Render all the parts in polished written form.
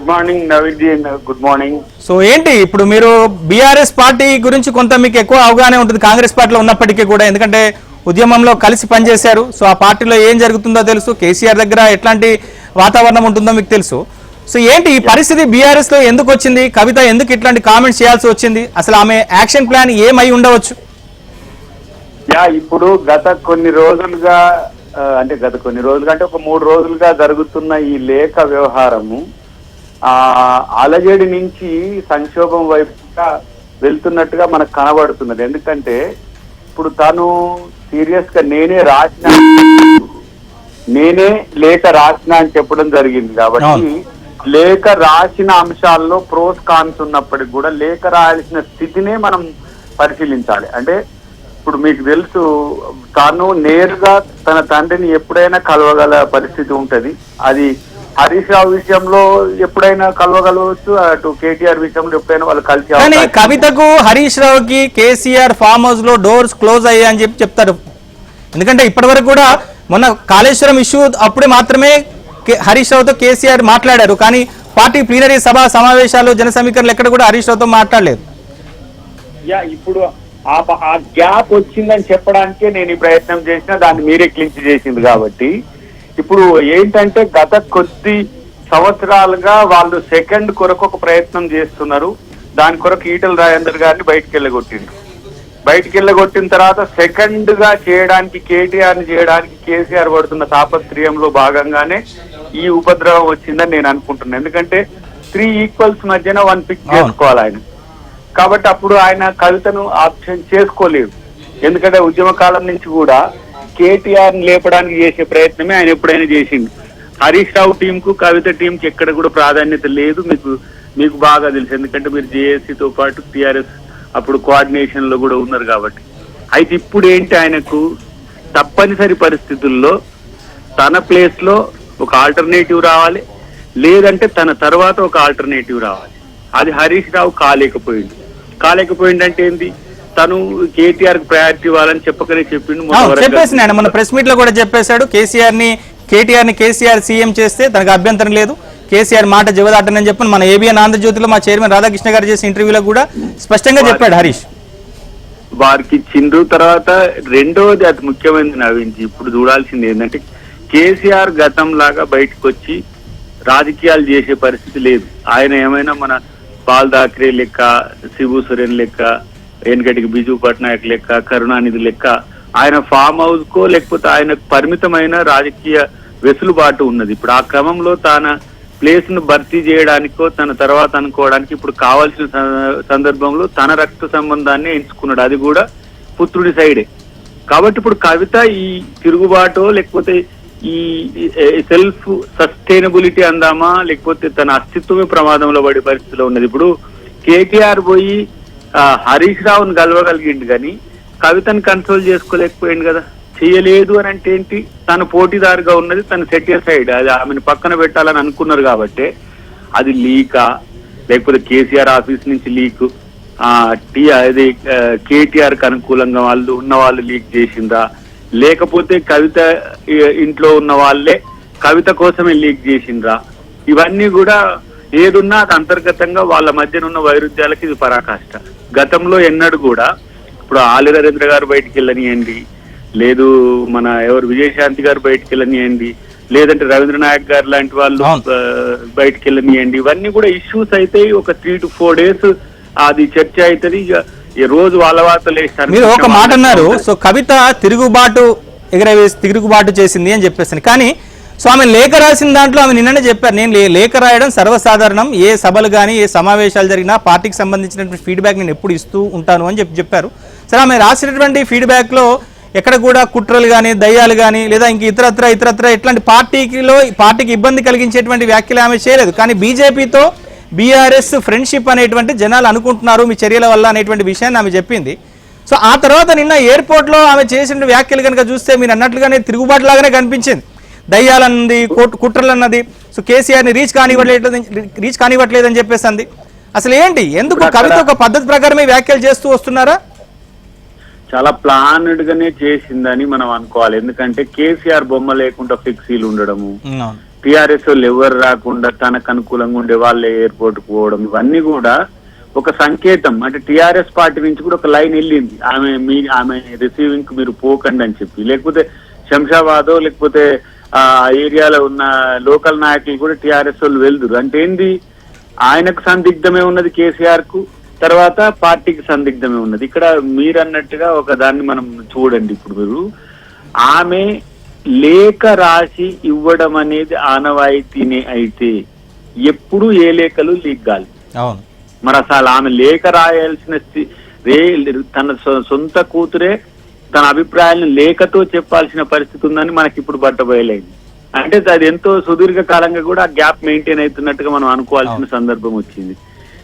Good morning Naveen, good morning. So ఏంటి ఇప్పుడు మీరు బీఆర్ఎస్ పార్టీ గురించి కొంత మీకు ఎక్కువ అవగాహన ఉంటుంది కాంగ్రెస్ పార్టీలో ఉన్నప్పటికీ కూడా, ఎందుకంటే ఉద్యమంలో కలిసి పనిచేశారు. సో ఆ పార్టీలో ఏం జరుగుతుందో తెలుసు, కేసీఆర్ దగ్గర ఎట్లాంటి వాతావరణం ఉంటుందో మీకు తెలుసు. సో ఏంటి ఈ పరిస్థితి బీఆర్ఎస్ లో ఎందుకు వచ్చింది? కవిత ఎందుకు ఇట్లాంటి కామెంట్స్ చేయాల్సి వచ్చింది? అసలు ఆమె యాక్షన్ ప్లాన్ ఏమై ఉండవచ్చు? ఇప్పుడు గత కొన్ని రోజులుగా అంటే ఒక 3 రోజులుగా జరుగుతున్న ఈ లేఖ వ్యవహారము అలజడి నుంచి సంక్షోభం వైపుగా వెళ్తున్నట్టుగా మనకు కనబడుతున్నది. ఎందుకంటే ఇప్పుడు తను సీరియస్ గా నేనే లేఖ రాసిన అని చెప్పడం జరిగింది. కాబట్టి లేఖ రాసిన అంశాల్లో ప్రోస్ కాన్స్ ఉన్నప్పటికి కూడా లేఖ రాయాల్సిన స్థితినే మనం పరిశీలించాలి. అంటే ఇప్పుడు మీకు తెలుసు, తాను నేరుగా తన తండ్రిని ఎప్పుడైనా కలవగల పరిస్థితి ఉంటది. అది హరీష్ రావు విషయంలో ఎప్పుడైనా కలవగలవచ్చు, అటు కేటీఆర్ విషయంలో ఎప్పుడైనా వాళ్ళు కలిసి. కానీ కవితకు హరీష్ రావుకి కేసీఆర్ ఫామ్ హౌస్ లో డోర్స్ క్లోజ్ అయ్యాయని చెప్తారు. ఎందుకంటే ఇప్పటి వరకు కూడా మొన్న కాళేశ్వరం ఇష్యూ అప్పుడే మాత్రమే హరీష్ రావుతో కేసీఆర్ మాట్లాడారు. కానీ పార్టీ ప్లీనరీ సమావేశాలు జన సమీకరణలు ఎక్కడ కూడా హరీష్ రావుతో మాట్లాడలేదు. ఇప్పుడు ఆ గ్యాప్ వచ్చిందని చెప్పడానికే నేను ఈ ప్రయత్నం చేసిన, దాన్ని మీరే క్లించ్ చేసింది. కాబట్టి ఇప్పుడు ఏంటంటే గత కొద్ది సంవత్సరాలుగా వాళ్ళు సెకండ్ కొరకు ఒక ప్రయత్నం చేస్తున్నారు. దాని కొరకు ఈటల రాజేందర్ గారిని బయటికి వెళ్ళగొట్టిన తర్వాత సెకండ్ గా చేయడానికి, కేటీఆర్ ని చేయడానికి కేసీఆర్ పడుతున్న తాపత్రయంలో భాగంగానే ఈ ఉపద్రవం వచ్చిందని నేను అనుకుంటున్నాను. ఎందుకంటే 3 ఈక్వల్స్ మధ్యన 1 పిక్ చేసుకోవాలి ఆయన. కాబట్టి అప్పుడు ఆయన కవితను ఆప్షన్ చేసుకోలేదు. ఎందుకంటే ఉద్యమ కాలం నుంచి కూడా కేటీఆర్ ని లేపడానికి చేసే ప్రయత్నమే ఆయన ఎప్పుడైనా చేసింది. హరీష్ రావు టీం కు, కవిత టీం కి ఎక్కడ కూడా ప్రాధాన్యత లేదు. మీకు బాగా తెలుసు, ఎందుకంటే మీరు జేఏసీతో పాటు టీఆర్ఎస్ అప్పుడు కోఆర్డినేషన్ లో కూడా ఉన్నారు. కాబట్టి అయితే ఇప్పుడు ఏంటి, ఆయనకు తప్పనిసరి పరిస్థితుల్లో తన ప్లేస్ లో ఒక ఆల్టర్నేటివ్ రావాలి, లేదంటే తన తర్వాత ఒక ఆల్టర్నేటివ్ రావాలి. అది హరీష్ రావు కాలేకపోయిందంటే ఏంది, తను కేటీఆర్ కు ప్రయారిటీ ఇవ్వాలని చెప్పకనే చెప్పిండు. చెప్పేసి మన ప్రెస్ మీట్ లో కూడా చెప్పేశాడు, కేసీఆర్ సీఎం చేస్తే తనకు అభ్యంతరం లేదు, కేసీఆర్ మాట జవదాటనని చెప్పని మన ఏబిఎన్ ఆంధ్రజ్యోతిలో మా చైర్మన్ రాధాకృష్ణ గారు చేసిన ఇంటర్వ్యూలో కూడా స్పష్టంగా చెప్పాడు హరీష్. వారికి చిండ్రు తర్వాత రెండోది అతి ముఖ్యమైనది నవ్వించి ఇప్పుడు చూడాల్సింది ఏంటంటే, కేసీఆర్ గతం లాగా బయటకు వచ్చి రాజకీయాలు చేసే పరిస్థితి లేదు. ఆయన ఏమైనా మన బాల్ ఠాక్రే లెక్క, శిబు సోరెన్ లెక్క, వెనకటికి బిజు పట్నాయక్ లెక్క, కరుణానిధి లెక్క ఆయన ఫామ్ హౌస్ కో లేకపోతే ఆయనకు పరిమితమైన రాజకీయ వెసులుబాటు ఉన్నది. ఇప్పుడు ఆ క్రమంలో తన ప్లేస్ ను భర్తీ చేయడానికో తన తర్వాత అనుకోవడానికి ఇప్పుడు కావాల్సిన సందర్భంలో తన రక్త సంబంధాన్ని ఎంచుకున్నాడు, అది కూడా పుత్రుడి సైడే. కాబట్టి ఇప్పుడు కవిత ఈ తిరుగుబాటో లేకపోతే ఈ సెల్ఫ్ సస్టైనబిలిటీ అందామా, లేకపోతే తన అస్తిత్వమే ప్రమాదంలో పడే పరిస్థితిలో ఉన్నది. ఇప్పుడు కేటీఆర్ పోయి హరీష్ రావును కలవగలిగిండు కానీ కవితను కంట్రోల్ చేసుకోలేకపోయింది కదా. చేయలేదు అని అంటే ఏంటి, తను పోటీదారుగా ఉన్నది, తను సెటిల్ సైడ్, అది ఆమెను పక్కన పెట్టాలని అనుకున్నారు. కాబట్టి అది లీకా, లేకపోతే కేసీఆర్ ఆఫీస్ నుంచి లీక్, అది కేటీఆర్ కు అనుకూలంగా వాళ్ళు లీక్ చేసిందా, లేకపోతే కవిత ఇంట్లో ఉన్న వాళ్ళే కవిత కోసమే లీక్ చేసిండ్రా, ఇవన్నీ కూడా ఏదున్నా అది అంతర్గతంగా వాళ్ళ మధ్యన ఉన్న వైరుధ్యాలకి ఇది పరాకాష్ట. గతంలో ఎన్నడూ కూడా ఇప్పుడు ఆలి నరేంద్ర గారు బయటికి వెళ్ళనియండి, లేదు మన విజయశాంతి గారు బయటికి వెళ్ళనియండి, లేదంటే రవీంద్ర నాయక్ గారు లాంటి వాళ్ళు బయటికి వెళ్ళనియండి, ఇవన్నీ కూడా ఇష్యూస్ అయితే ఒక 3 to 4 days అది చర్చ అవుతుంది. ఇక ఈ రోజు వాళ్ళ వార్తలు వేస్తారు. మీరు ఒక మాట అన్నారు, సో కవిత తిరుగుబాటు చేసింది అని చెప్పేసి. కానీ సో ఆమె లేఖ రాసిన దాంట్లో ఆమె నిన్ననే చెప్పారు, నేను లేఖ రాయడం సర్వసాధారణం, ఏ సభలు కానీ ఏ సమావేశాలు జరిగినా పార్టీకి సంబంధించినటువంటి ఫీడ్బ్యాక్ నేను ఎప్పుడు ఇస్తూ ఉంటాను అని చెప్పారు. సరే, ఆమె రాసినటువంటి ఫీడ్బ్యాక్ లో ఎక్కడ కూడా కుట్రలు కానీ, దయ్యాలు కానీ, లేదా ఇంక ఇతరత్ర ఇట్లాంటి పార్టీకి ఇబ్బంది కలిగించేటువంటి వ్యాఖ్యలు ఆమె చేయలేదు. కానీ బీజేపీతో బీఆర్ఎస్ ఫ్రెండ్షిప్ అనేటువంటి జనాలు అనుకుంటున్నారు మీ చర్యల వల్ల అనేటువంటి విషయాన్ని ఆమె చెప్పింది. సో ఆ తర్వాత నిన్న ఎయిర్పోర్ట్ లో ఆమె చేసిన వ్యాఖ్యలు కనుక చూస్తే మీరు అన్నట్లుగానే తిరుగుబాటు లాగానే కనిపించింది. దయ్యాలన్నది, కుట్రలు అన్నది, సో కేసీఆర్ ని రీచ్ కానివ్వట్లేదు అని చెప్పేసి అంది. అసలు ఏంటి, ఎందుకు కవిత ఒక పద్ధతి ప్రకారమే వ్యాఖ్యలు చేస్తూ వస్తున్నారా? చాలా ప్లాన్డ్ గానే చేసిందని మనం అనుకోవాలి. ఎందుకంటే కేసీఆర్ బొమ్మ లేకుండా ఫ్లెక్సీలు ఉండడము, టిఆర్ఎస్ వాళ్ళు ఎవరు రాకుండా తనకు అనుకూలంగా ఉండే వాళ్ళే ఎయిర్పోర్ట్ పోవడం, ఇవన్నీ కూడా ఒక సంకేతం. అంటే టిఆర్ఎస్ పార్టీ నుంచి కూడా ఒక లైన్ వెళ్ళింది, ఆమె రిసీవింగ్ కు మీరు పోకండి అని చెప్పి. లేకపోతే శంషాబాదో లేకపోతే ఆ ఏరియాలో ఉన్న లోకల్ నాయకులు కూడా టిఆర్ఎస్ వాళ్ళు వెళ్దురు. అంటే ఏంది, ఆయనకు సందిగ్ధమే ఉన్నది కేసీఆర్ కు, తర్వాత పార్టీకి సందిగ్ధమే ఉన్నది. ఇక్కడ మీరు అన్నట్టుగా ఒక దాన్ని మనం చూడండి. ఇప్పుడు మీరు ఆమె లేఖ రాసి ఇవ్వడం అనేది ఆనవాయితీనే అయితే ఎప్పుడు ఏ లేఖలు లీక్ కాదు. మరి అసలు ఆమె లేఖ రాయాల్సిన తన సొంత కూతురే తన అభిప్రాయాలను లేఖతో చెప్పాల్సిన పరిస్థితి ఉందని మనకి ఇప్పుడు బట్టబయలైంది. అంటే అది ఎంతో సుదీర్ఘ కాలంగా కూడా గ్యాప్ మెయింటైన్ అవుతున్నట్టుగా మనం అనుకోవాల్సిన సందర్భం వచ్చింది.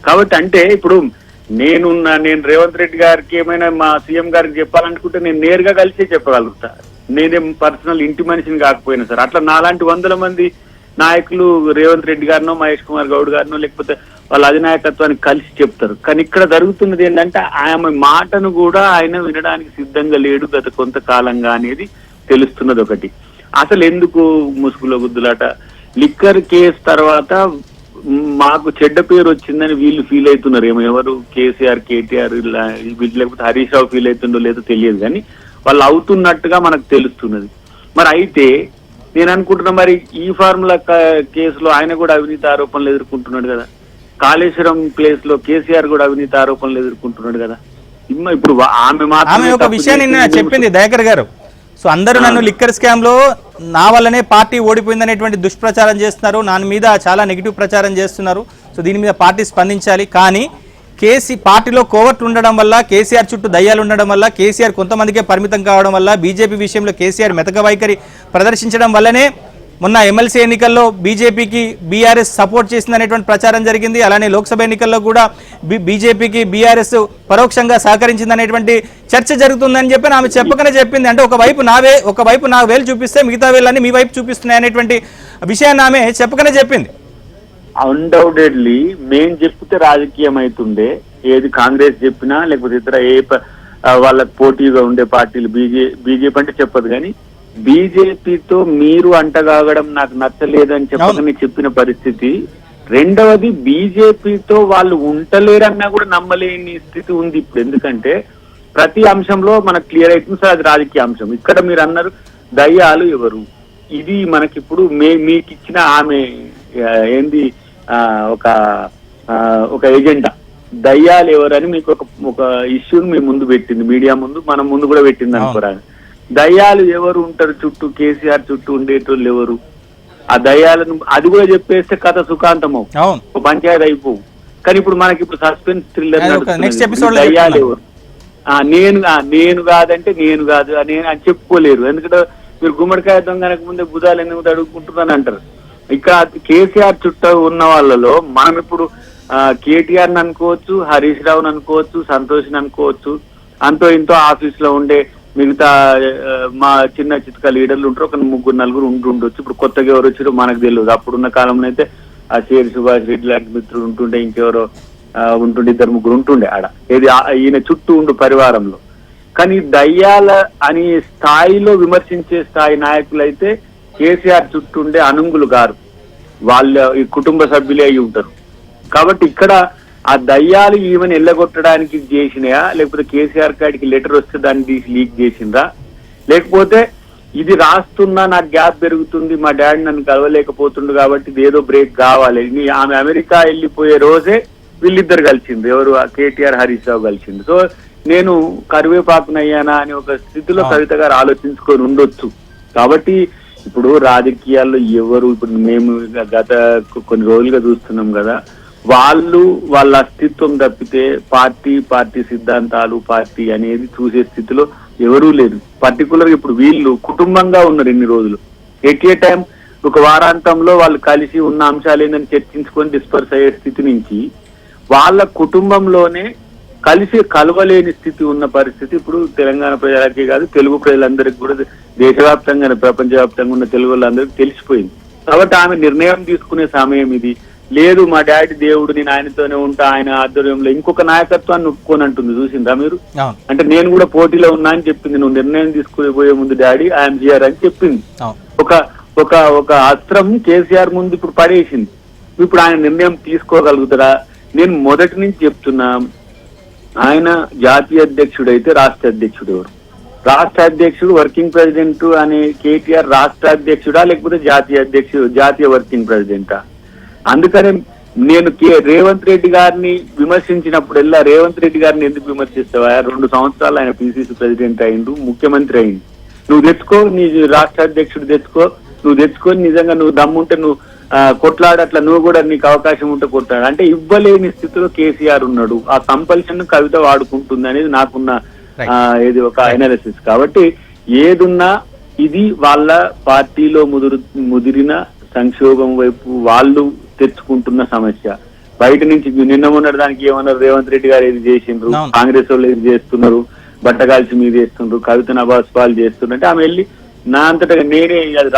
కాబట్టి అంటే ఇప్పుడు నేను రేవంత్ రెడ్డి గారికి ఏమైనా మా సీఎం గారికి చెప్పాలనుకుంటే నేను నేరుగా కలిసే చెప్పగలుగుతా, నేనేం పర్సనల్ ఇంటి మనిషిని కాకపోయినా సార్. అట్లా నాలాంటి 100 మంది నాయకులు రేవంత్ రెడ్డి గారినో మహేష్ కుమార్ గౌడ్ గారినో లేకపోతే వాళ్ళ అధినాయకత్వానికి కలిసి చెప్తారు. కానీ ఇక్కడ జరుగుతున్నది ఏంటంటే ఆమె మాటను కూడా ఆయన వినడానికి సిద్ధంగా లేడు గత కొంతకాలంగా అనేది తెలుస్తున్నది ఒకటి. అసలు ఎందుకు ముసుగులో గుద్దులాట? లిక్కర్ కేసు తర్వాత మాకు చెడ్డ పేరు వచ్చిందని వీళ్ళు ఫీల్ అవుతున్నారు ఏమో, ఎవరు కేసీఆర్ కేటీఆర్ లేకపోతే హరీష్ రావు ఫీల్ అవుతుండో లేదో తెలియదు, కానీ వాళ్ళు అవుతున్నట్టుగా మనకు తెలుస్తున్నది. మరి అయితే నేను అనుకుంటున్నా మరి ఈ ఫార్ములా కేసులో ఆయన కూడా అవినీతి ఆరోపణలు ఎదుర్కొంటున్నాడు కదా, కాళేశ్వరం ప్లేస్ లో కేసీఆర్ కూడా అవినీతి ఆరోపణలు ఎదుర్కొంటున్నాడు కదా. ఇప్పుడు ఆమె ఒక విషయాన్ని చెప్పింది దయాకర్ గారు. సో అందరూ నన్ను లిక్కర్ స్కామ్ లో నా వల్లనే పార్టీ ఓడిపోయిందనేటువంటి దుష్ప్రచారం చేస్తున్నారు, నా మీద చాలా నెగిటివ్ ప్రచారం చేస్తున్నారు. సో దీని మీద పార్టీ స్పందించాలి. కానీ పార్టీలో కోవర్ట్లు ఉండడం వల్ల, కేసీఆర్ చుట్టూ దయ్యాలు ఉండడం వల్ల, కేసీఆర్ కొంతమందికే పరిమితం కావడం వల్ల, బీజేపీ విషయంలో కేసీఆర్ మెతక వైఖరి ప్రదర్శించడం వల్లనే మొన్న ఎమ్మెల్సీ ఎన్నికల్లో బీజేపీకి బీఆర్ఎస్ సపోర్ట్ చేసిందనేటువంటి ప్రచారం జరిగింది. అలానే లోక్సభ ఎన్నికల్లో కూడా బీజేపీకి బీఆర్ఎస్ పరోక్షంగా సహకరించిందనేటువంటి చర్చ జరుగుతుందని చెప్పి ఆమె చెప్పకనే చెప్పింది. అంటే ఒకవైపు నా వేలు చూపిస్తే మిగతా వేళ్ళని మీ వైపు చూపిస్తున్నాయి అనేటువంటి విషయాన్ని ఆమె చెప్పకనే చెప్పింది. అన్డౌటెడ్లీ మేం చెప్తే రాజకీయం అవుతుండే, ఏది కాంగ్రెస్ చెప్పినా లేకపోతే ఇతర వాళ్ళకి పోటీగా ఉండే పార్టీలు బీజేపీ అంటే చెప్పదు, కానీ బీజేపీతో మీరు అంటగాగడం నాకు నచ్చలేదని చెప్పకని చెప్పిన పరిస్థితి. రెండవది బీజేపీతో వాళ్ళు ఉంటలేరన్నా కూడా నమ్మలేని స్థితి ఉంది ఇప్పుడు. ఎందుకంటే ప్రతి అంశంలో మనకు క్లియర్ అవుతుంది సార్, అది రాజకీయ అంశం. ఇక్కడ మీరు అన్నారు దయ్యాలు ఎవరు, ఇది మనకిప్పుడు మీకు ఇచ్చిన ఆమె ఏంది ఒక ఎజెండా, దయ్యాలు ఎవరని మీకు ఒక ఇష్యూని మీ ముందు పెట్టింది, మీడియా ముందు, మనం ముందు కూడా పెట్టింది అనుకోరా. దయ్యాలు ఎవరు ఉంటారు చుట్టూ, కేసీఆర్ చుట్టూ ఉండేటోళ్ళు ఎవరు, ఆ దయ్యాలను అది కూడా చెప్పేస్తే కథ సుఖాంతము, పంచాయతీ అయిపోవు. కానీ ఇప్పుడు మనకి ఇప్పుడు సస్పెన్స్ థ్రిల్లర్ దయ్యాలు ఎవరు, నేను కాదంటే నేను కాదు అని చెప్పుకోలేరు. ఎందుకంటే మీరు గుమ్మడికాయ దొంగనకు ముందే బుధాలు ఎందుకు అడుగుకుంటున్నాను అంటారు. ఇక్కడ కేసీఆర్ చుట్టూ ఉన్న వాళ్ళలో మనం ఇప్పుడు కేటీఆర్ ని అనుకోవచ్చు, హరీష్ రావుని అనుకోవచ్చు, సంతోష్ని అనుకోవచ్చు, అంతో ఇంతో ఆఫీస్ లో ఉండే మిగతా మా చిన్న చిత్క లీడర్లు ఉంటారు, ఒక 3-4 ఉండొచ్చు. ఇప్పుడు కొత్తగా ఎవరు వచ్చారో మనకు తెలియదు. అప్పుడున్న కాలంలో అయితే ఆ షేర్ సుభాష్ రెడ్డి లాంటి మిత్రులు ఉంటుండే, ఇంకెవరో ఉంటుండే, 2-3 ఉంటుండే ఆడ, ఏది ఈయన చుట్టూ ఉండు పరివారంలో. కానీ దయ్యాల అని స్థాయిలో విమర్శించే స్థాయి నాయకులు అయితే కేసీఆర్ చుట్టూ ఉండే అనుంగులు గారు, వాళ్ళ ఈ కుటుంబ సభ్యులే అయి ఉంటారు. కాబట్టి ఇక్కడ ఆ దయ్యాలు ఈమెను ఎల్లగొట్టడానికి చేసినాయా, లేకపోతే కేసీఆర్ కాడికి లెటర్ వస్తే దాన్ని తీసి లీక్ చేసిందా, లేకపోతే ఇది రాస్తున్నా నాకు గ్యాప్ పెరుగుతుంది, మా డాడీ నన్ను కలవలేకపోతుండు కాబట్టి ఇది ఏదో బ్రేక్ కావాలి, ఆమె అమెరికా వెళ్ళిపోయే రోజే వీళ్ళిద్దరు కలిసింది, ఎవరు కేటీఆర్ హరీష్ రావు కలిసింది. సో నేను కరివేపాకునయ్యానా అని ఒక స్థితిలో కవిత గారు ఆలోచించుకొని ఉండొచ్చు. కాబట్టి ఇప్పుడు రాజకీయాల్లో ఎవరు, ఇప్పుడు మేము గత కొన్ని రోజులుగా చూస్తున్నాం కదా, వాళ్ళ అస్తిత్వం తప్పితే పార్టీ సిద్ధాంతాలు, పార్టీ అనేది చూసే స్థితిలో ఎవరూ లేదు. పర్టికులర్ ఇప్పుడు వీళ్ళు కుటుంబంగా ఉన్నారు ఇన్ని రోజులు. ఎట్ ఏ టైం ఒక వారాంతంలో వాళ్ళు కలిసి ఉన్న అంశాలు ఏందని చర్చించుకొని డిస్పర్స్ అయ్యే స్థితి నుంచి వాళ్ళ కుటుంబంలోనే కలిసి కలవలేని స్థితి ఉన్న పరిస్థితి ఇప్పుడు తెలంగాణ ప్రజలకే కాదు, తెలుగు ప్రజలందరికీ కూడా, దేశవ్యాప్తంగా ప్రపంచవ్యాప్తంగా ఉన్న తెలుగు వాళ్ళందరికీ తెలిసిపోయింది. కాబట్టి ఆమె నిర్ణయం తీసుకునే సమయం ఇది. లేదు మా డాడీ దేవుడు, నేను ఆయనతోనే ఉంటా, ఆయన ఆధ్వర్యంలో ఇంకొక నాయకత్వాన్ని ఒప్పుకొని అంటుంది. చూసిందా మీరు? అంటే నేను కూడా పోటీలో ఉన్నా అని చెప్పింది. నువ్వు నిర్ణయం తీసుకుని పోయే ముందు డాడీ ఐఎమ్ హియర్ అని చెప్పింది. ఒక అస్త్రం కేసీఆర్ ముందు ఇప్పుడు పడేసింది. ఇప్పుడు ఆయన నిర్ణయం తీసుకోగలుగుతారా? నేను మొదటి నుంచి చెప్తున్నా, ఆయన జాతీయ అధ్యక్షుడు అయితే రాష్ట్ర అధ్యక్షుడు ఎవరు? రాష్ట్ర అధ్యక్షుడు వర్కింగ్ ప్రెసిడెంట్ అనే కేటీఆర్ రాష్ట్ర అధ్యక్షుడా లేకపోతే జాతీయ వర్కింగ్ ప్రెసిడెంటా? అందుకనే నేను రేవంత్ రెడ్డి గారిని విమర్శించినప్పుడల్లా, రేవంత్ రెడ్డి గారిని ఎందుకు విమర్శిస్తావా? 2 సంవత్సరాలు ఆయన పిసిసి ప్రెసిడెంట్ అయిండు, ముఖ్యమంత్రి అయింది. నువ్వు తెచ్చుకో, నీ రాష్ట్ర అధ్యక్షుడు తెచ్చుకో, నువ్వు తెచ్చుకొని నిజంగా నువ్వు దమ్ముంటే నువ్వు కొట్లాడట్లా, నువ్వు కూడా నీకు అవకాశం ఉంటే కొట్లాడు అంటే ఇవ్వలేని స్థితిలో కేసీఆర్ ఉన్నాడు. ఆ కంపల్షన్ కవిత వాడుకుంటుంది అనేది నాకున్న ఇది ఒక అనాలిసిస్. కాబట్టి ఏదున్నా ఇది వాళ్ళ పార్టీలో ముదిరిన సంక్షోభం వైపు వాళ్ళు తెచ్చుకుంటున్న సమస్య. బయట నుంచి నిన్న మొన్నటి దానికి ఏమన్నారు, రేవంత్ రెడ్డి గారు ఏది చేసిండ్రు, కాంగ్రెస్ వాళ్ళు ఏది చేస్తున్నారు, బట్టగాల్చి మీద చేస్తుండ్రు, కవిత నవాజ్ పాలు చేస్తున్నారు అంటే ఆమె వెళ్ళి నా అంతటా నేనే అది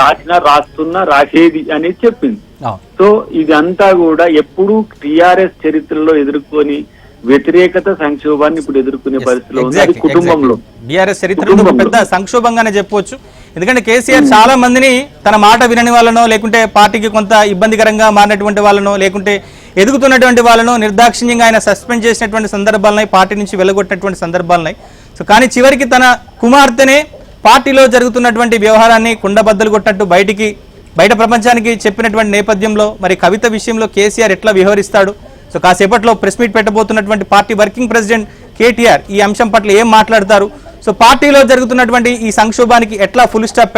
రాస్తున్నా రాసేది అనేది చెప్పింది. సో ఇదంతా కూడా ఎప్పుడు టిఆర్ఎస్ చరిత్రలో ఎదుర్కొని వ్యతిరేకత సంక్షోభాన్ని ఇప్పుడు ఎదుర్కొనే పరిస్థితిలో ఉంది. అది కుటుంబంలో బీఆర్ఎస్ చరిత్రలో ఒక పెద్ద సంక్షోభంగానే చెప్పవచ్చు. ఎందుకంటే కేసీఆర్ చాలా మందిని తన మాట వినని వాళ్ళనో, లేకుంటే పార్టీకి కొంత ఇబ్బందికరంగా మారినటువంటి వాళ్ళనో, లేకుంటే ఎదుగుతున్నటువంటి వాళ్ళనో నిర్దాక్షిణ్యంగా ఆయన సస్పెండ్ చేసినటువంటి సందర్భాలున్నాయి, పార్టీ నుంచి వెళ్లగొట్టినటువంటి సందర్భాలున్నాయి. సో కానీ చివరికి తన కుమార్తెనే పార్టీలో జరుగుతున్నటువంటి వ్యవహారాన్ని కుండబద్దలు కొట్టినట్టు బయట ప్రపంచానికి చెప్పినటువంటి నేపథ్యంలో మరి కవిత విషయంలో కేసీఆర్ ఎట్లా వ్యవహరిస్తాడు? సో కాసేపట్లో ప్రెస్ మీట్ పెట్టబోతున్నటువంటి పార్టీ వర్కింగ్ ప్రెసిడెంట్ కేటీఆర్ ఈ అంశం పట్ల ఏం మాట్లాడతారు? సో పార్టీలో జరుగుతున్నటువంటి ఈ సంక్షోభానికి ఎట్లా ఫుల్ స్టాప్